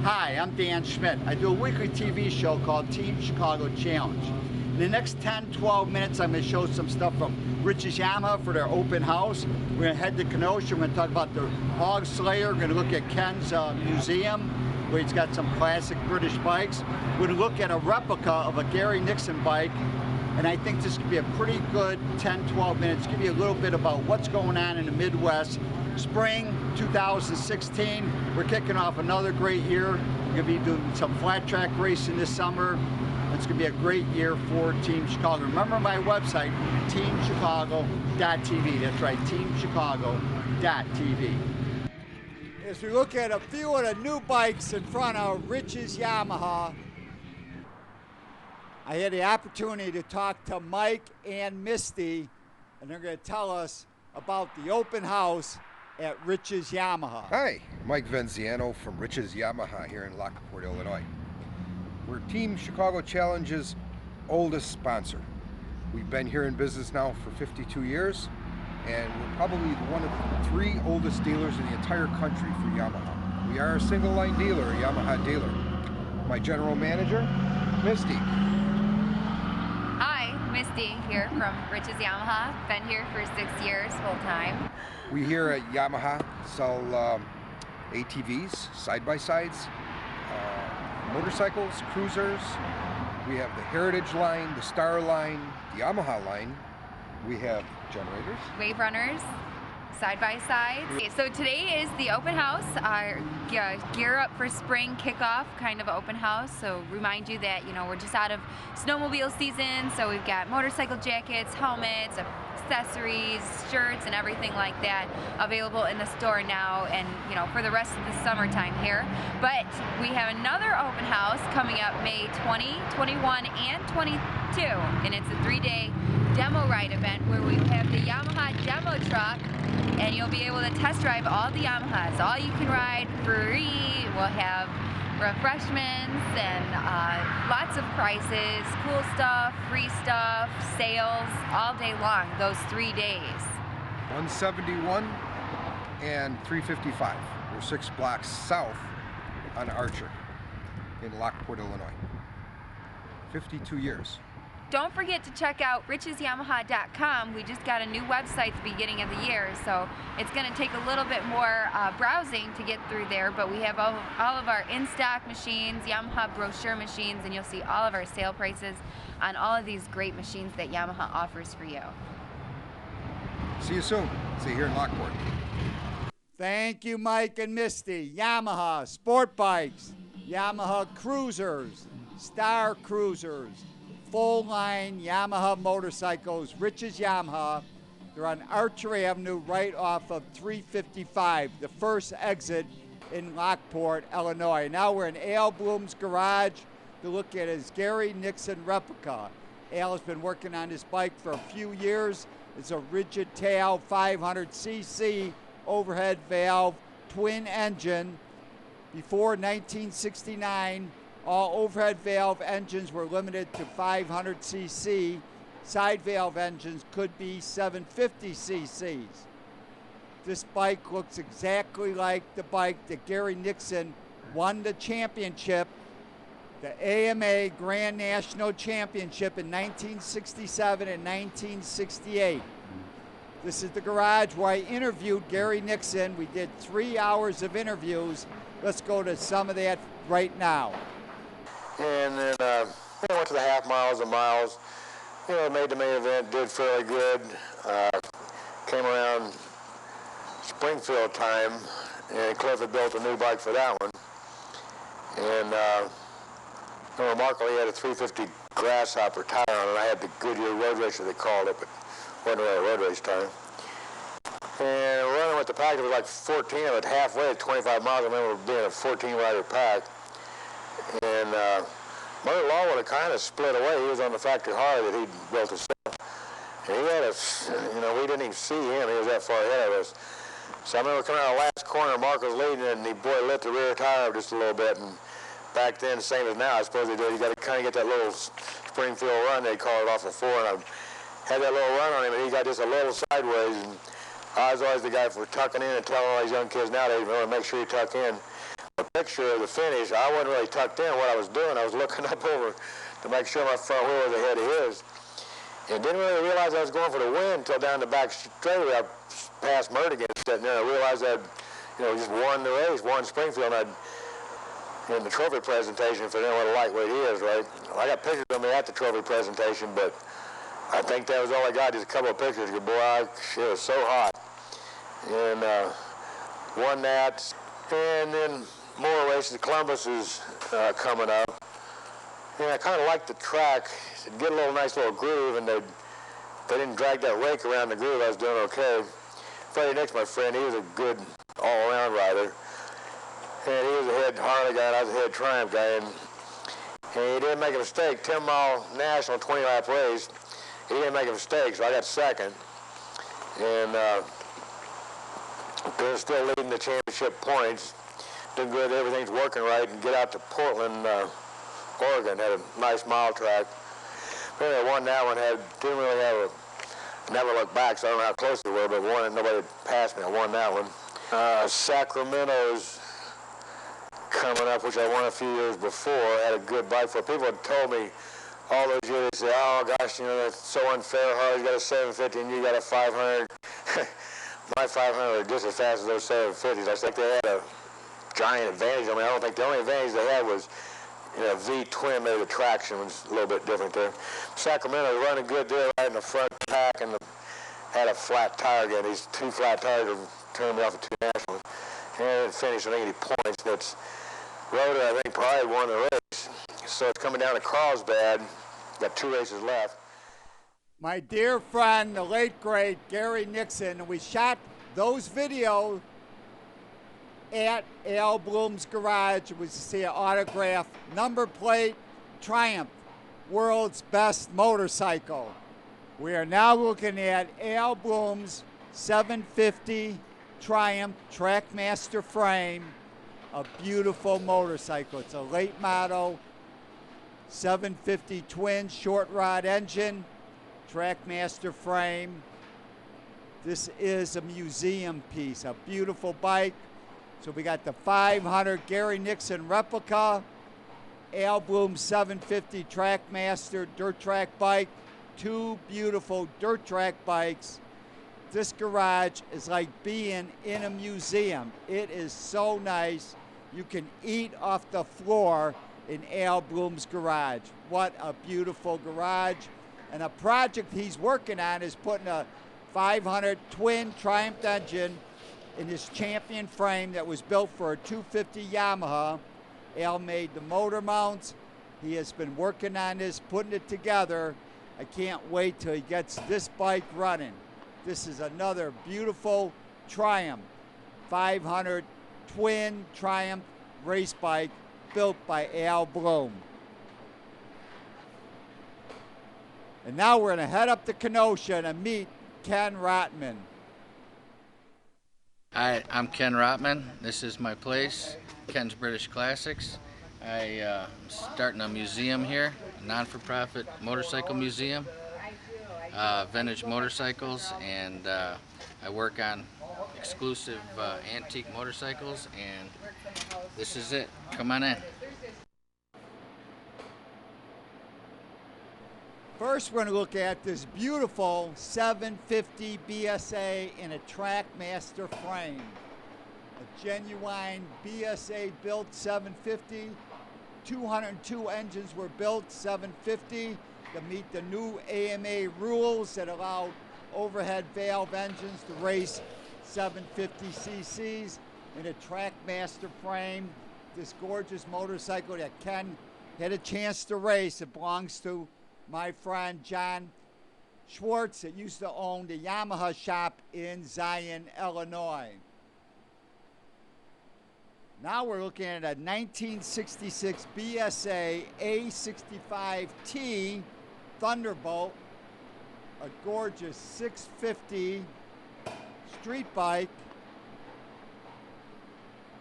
Hi, I'm Dan Schmitt. I do a weekly TV show called Team Chicago Challenge. In the next 10-12 minutes, I'm going to show some stuff from Rich's Yamaha for their open house. We're going to head to Kenosha. We're going to talk about the Hog Slayer. We're going to look at Ken's museum, where he's got some classic British bikes. We're going to look at a replica of a Gary Nixon bike. And I think this could be a pretty good 10-12 minutes. Give you a little bit about what's going on in the Midwest. Spring 2016, we're kicking off another great year. We're going to be doing some flat track racing this summer. It's going to be a great year for Team Chicago. Remember my website, teamchicago.tv. That's right, teamchicago.tv. As we look at a few of the new bikes in front of Rich's Yamaha, I had the opportunity to talk to Mike and Misty, and they're going to tell us about the open house at Rich's Yamaha. Hi, Mike Venziano from Rich's Yamaha here in Lockport, Illinois. We're Team Chicago Challenge's oldest sponsor. We've been here in business now for 52 years, and we're probably one of the 3 oldest dealers in the entire country for Yamaha. We are a single line dealer, a Yamaha dealer. My general manager, Misty. Hi, Misty here from Rich's Yamaha. Been here for 6 years full time. We here at Yamaha sell ATVs, side-by-sides, motorcycles, cruisers. We have the Heritage line, the Star line, the Yamaha line. We have generators. Wave runners, side-by-sides. Okay, so today is the open house, our gear up for spring kickoff kind of open house. So remind you that, you know, we're just out of snowmobile season, so we've got motorcycle jackets, helmets, accessories, shirts, and everything like that available in the store now, and you know, for the rest of the summertime here. But we have another open house coming up May 20, 21, and 22, and it's a 3-day demo ride event where we have the Yamaha demo truck, and you'll be able to test drive all the Yamahas. All you can ride free. We'll have refreshments and lots of prizes, cool stuff, free stuff, sales, all day long, those 3 days. 171 and 355. We're 6 blocks south on Archer in Lockport, Illinois. 52 years. Don't forget to check out richesyamaha.com. We just got a new website at the beginning of the year, so it's going to take a little bit more browsing to get through there, but we have all of our in-stock machines, Yamaha brochure machines, and you'll see all of our sale prices on all of these great machines that Yamaha offers for you. See you soon. See you here in Lockport. Thank you, Mike and Misty. Yamaha sport bikes, Yamaha cruisers, Star cruisers, full line Yamaha motorcycles, Rich's Yamaha. They're on Archer Avenue right off of 355, the first exit in Lockport, Illinois. Now we're in Al Blum's garage to look at his Gary Nixon replica. Al has been working on this bike for a few years. It's a rigid tail, 500cc overhead valve, twin engine. Before 1969, all overhead valve engines were limited to 500cc. Side valve engines could be 750cc's. This bike looks exactly like the bike that Gary Nixon won the championship, the AMA Grand National Championship in 1967 and 1968. This is the garage where I interviewed Gary Nixon. We did 3 hours of interviews. Let's go to some of that right now. And then went to the half miles and miles. You know, made the main event, did fairly good. Came around Springfield time, and Cliff had built a new bike for that one. And remarkably, he had a 350 Grasshopper tire on it. I had the Goodyear Road Racer, they called it, but wasn't really a road race tire. And running with the pack, it was like 14 of it, halfway at 25 miles. I remember being a 14-rider pack. And Murray Law would have kind of split away. He was on the factory Harley that he'd built himself. And he had us, you know, we didn't even see him. He was that far ahead of us. So I remember coming out of the last corner, Mark was leading, and he, boy, lit the rear tire up just a little bit. And back then, the same as now, I suppose they do. You got to kind of get that little Springfield run, they call it, off of 4. And I had that little run on him, and he got just a little sideways. And I was always the guy for tucking in and telling all these young kids now they want to make sure you tuck in. a picture of the finish. I wasn't really tucked in what I was doing. I was looking up over to make sure my front wheel was ahead of his. And didn't really realize I was going for the win until down the back straightaway. I passed Mertigan sitting there. I realized I'd, just won the race, won Springfield. And in the trophy presentation, if you know what a lightweight is, right? I got pictures of me at the trophy presentation, but I think that was all I got, just a couple of pictures. Boy, it was so hot. And won that. And then more races. Columbus is coming up. And I kind of liked the track. It'd get a nice little groove, and they didn't drag that rake around the groove. I was doing okay. Freddie Nix, my friend, he was a good all-around rider. And he was a head Harley guy, and I was a head Triumph guy. And he didn't make a mistake. 10-mile national, 20-lap race. He didn't make a mistake, so I got second. And they're still leading the championship points. Doing good, everything's working right, and get out to Portland, Oregon. Had a nice mile track. But anyway, won that one. Didn't really have never looked back, so I don't know how close they were, but won, and nobody passed me. I won that one. Sacramento's coming up, which I won a few years before. I had a good bike for it. People had told me all those years, they said, oh gosh, that's so unfair. Harley's got a 750 and you got a 500. My 500 are just as fast as those 750s. I think they had a giant advantage. I don't think the only advantage they had was V-twin, maybe the traction was a little bit different there. Sacramento was running good there right in the front pack, and had a flat tire again. These two flat tires turned me off of two nationals. And it finished with 80 points. That's Rhoda, I think, probably won the race. So it's coming down to Carlsbad. Got 2 races left. My dear friend, the late great Gary Nixon, and we shot those videos at Al Blum's garage. It was to see an autograph number plate, Triumph, world's best motorcycle. We are now looking at Al Blum's 750 Triumph Trackmaster frame, a beautiful motorcycle. It's a late model 750 twin short rod engine, Trackmaster frame. This is a museum piece, a beautiful bike. So we got the 500 Gary Nixon replica, Al Blum 750 Trackmaster dirt track bike, 2 beautiful dirt track bikes. This garage is like being in a museum. It is so nice. You can eat off the floor in Al Blum's garage. What a beautiful garage. And a project he's working on is putting a 500 twin Triumph engine in his champion frame that was built for a 250 Yamaha. Al made the motor mounts. He has been working on this, putting it together. I can't wait till he gets this bike running. This is another beautiful Triumph 500 twin Triumph race bike built by Al Blum. And now we're gonna head up to Kenosha and meet Ken Rottmann. Hi, I'm Ken Rottmann. This is my place, Ken's British Classics. I'm starting a museum here, a non-for-profit motorcycle museum, vintage motorcycles, and I work on exclusive antique motorcycles, and this is it. Come on in. First, we're going to look at this beautiful 750 BSA in a Trackmaster frame. A genuine BSA built 750. 202 engines were built 750 to meet the new AMA rules that allow overhead valve engines to race 750 cc's in a Trackmaster frame. This gorgeous motorcycle that Ken had a chance to race, it belongs to my friend John Schwartz that used to own the Yamaha shop in Zion, Illinois. Now we're looking at a 1966 BSA A65T Thunderbolt, a gorgeous 650 street bike.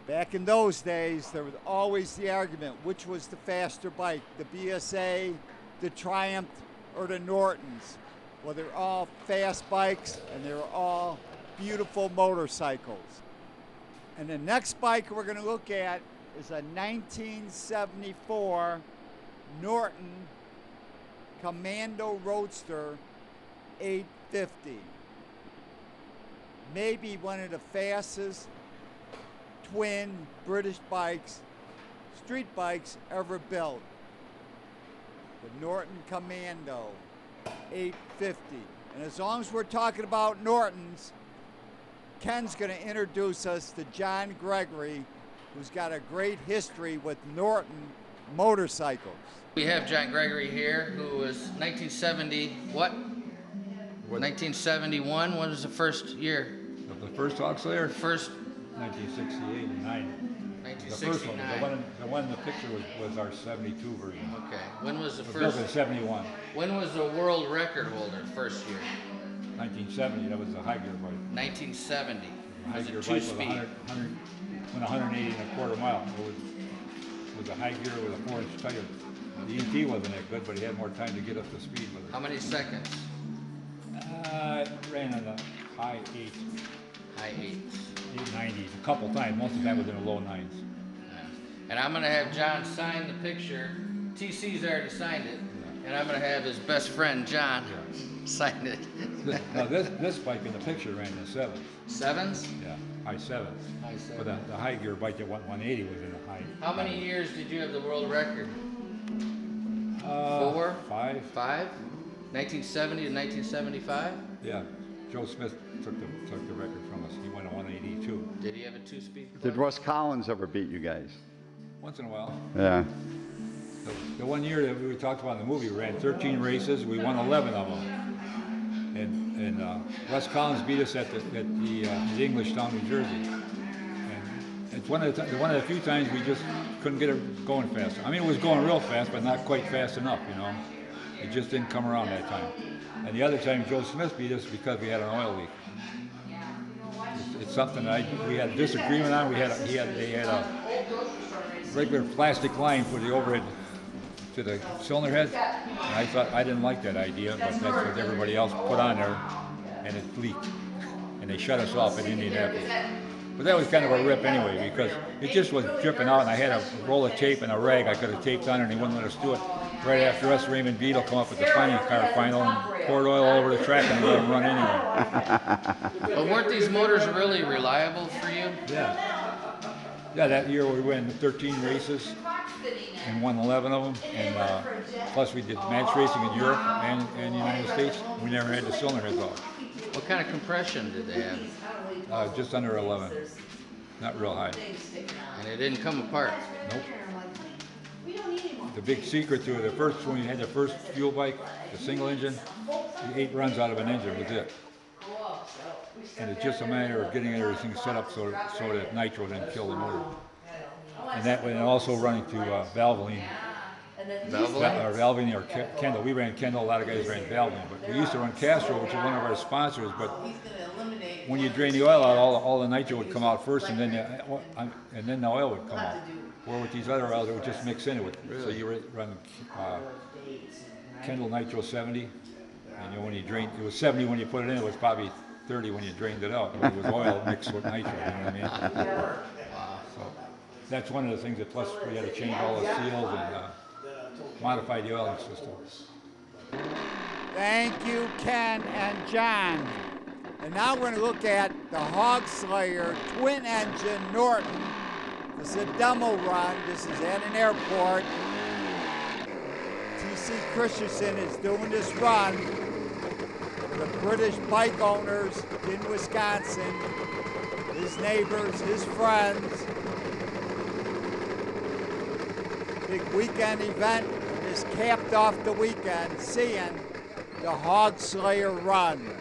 Back in those days, there was always the argument, which was the faster bike, the BSA, the Triumph, or the Nortons. Well, they're all fast bikes, and they're all beautiful motorcycles. And the next bike we're going to look at is a 1974 Norton Commando Roadster 850. Maybe one of the fastest twin British bikes, street bikes ever built. The Norton Commando 850. And as long as we're talking about Nortons, Ken's going to introduce us to John Gregory, who's got a great history with Norton motorcycles. We have John Gregory here, who was 1970, what? 1971, when was the first year? Of the first Hog Slayer? First? 1968 and 9. 1969. The first one, the one in the picture was our 72 version. Okay. When was the It was first? built in 71. When was the world record holder first year? 1970, that was the high gear bike. 1970. High Was gear it bike with 2-speed? 180 and a quarter mile. It was a high gear with a 4-inch tire. The ET wasn't that good, but he had more time to get up to speed with it. How many seconds? It ran in the high 8s, High 8s. 890s, a couple times. Most of the time was in the low 9s. And I'm going to have John sign the picture. TC's already signed it. And I'm going to have his best friend, John, sign it. Now this bike in the picture ran in the 7s. 7s? Yeah, high 7s. High 7s. But the high gear bike that went 180 was in the high. How many years did you have the world record? 4? 5. 5? 1970 to 1975? Yeah, Joe Smith took the record from us. He went a 182. Did he have a 2-speed? Did Russ Collins ever beat you guys? Once in a while. Yeah. The one year that we talked about in the movie, we ran 13 races. We won 11 of them. And Russ Collins beat us at the English town, New Jersey. And it's one of the few times we just couldn't get it going fast. I mean, it was going real fast, but not quite fast enough, you know. It just didn't come around that time. And the other time Joe Smith beat us because we had an oil leak. It's something that we had a disagreement on. They had a regular plastic line for the overhead to the cylinder head. And I didn't like that idea, but that's what everybody else put on there, and it leaked. And they shut us off at Indianapolis. But that was kind of a rip anyway, because it just was dripping out, and I had a roll of tape and a rag I could have taped on it, and he wouldn't let us do it. Right after us, Raymond Beadle come up with the car final and poured oil all over the track and let him run anyway. But weren't these motors really reliable for you? Yeah. Yeah, that year we ran 13 races and won 11 of them. And plus we did match racing in Europe and the United States. We never had the cylinder heads off. What kind of compression did they have? Just under 11. Not real high. And it didn't come apart? Nope. The big secret to it, when you had the first fuel bike, the single engine, the 8 runs out of an engine was it. And it's just a matter of getting everything set up so that nitro didn't kill the motor. And that way, and also running to Valvoline. Valvoline or Kendall. We ran Kendall, a lot of guys ran Valvoline. But we used to run Castro, which is one of our sponsors, but when you drain the oil out, all the nitro would come out first, and then the oil would come out. Or with these other oils, it would just mix into it. Really? So you run Kendall Nitro 70, and when you drain, it was 70 when you put it in. It was probably 30 when you drained it out. But it was oil mixed with nitro. You know what I mean? So that's one of the things. That plus we had to change all the seals and modify the oiling system. Thank you, Ken and John. And now we're going to look at the Hog Slayer twin engine Norton. This is a demo run. This is at an airport. T.C. Christensen is doing this run for the British bike owners in Wisconsin, his neighbors, his friends. Big weekend event. And this capped off the weekend, seeing the Hog Slayer run.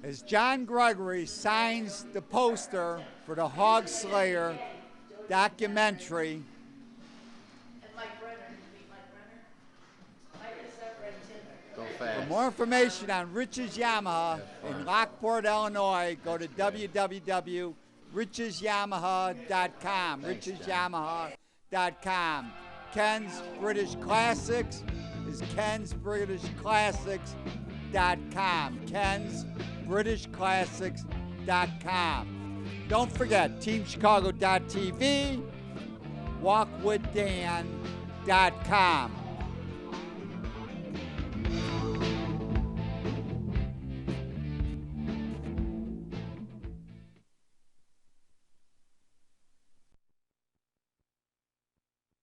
as John Gregory signs the poster for the Hog Slayer documentary. Go For fast. more information on Rich's Yamaha in Lockport, Illinois, go to www.richesyamaha.com. richesyamaha.com. Ken's British Classics is kensbritishclassics.com. kensbritishclassics.com. Don't forget teamchicago.tv, walkwithdan.com.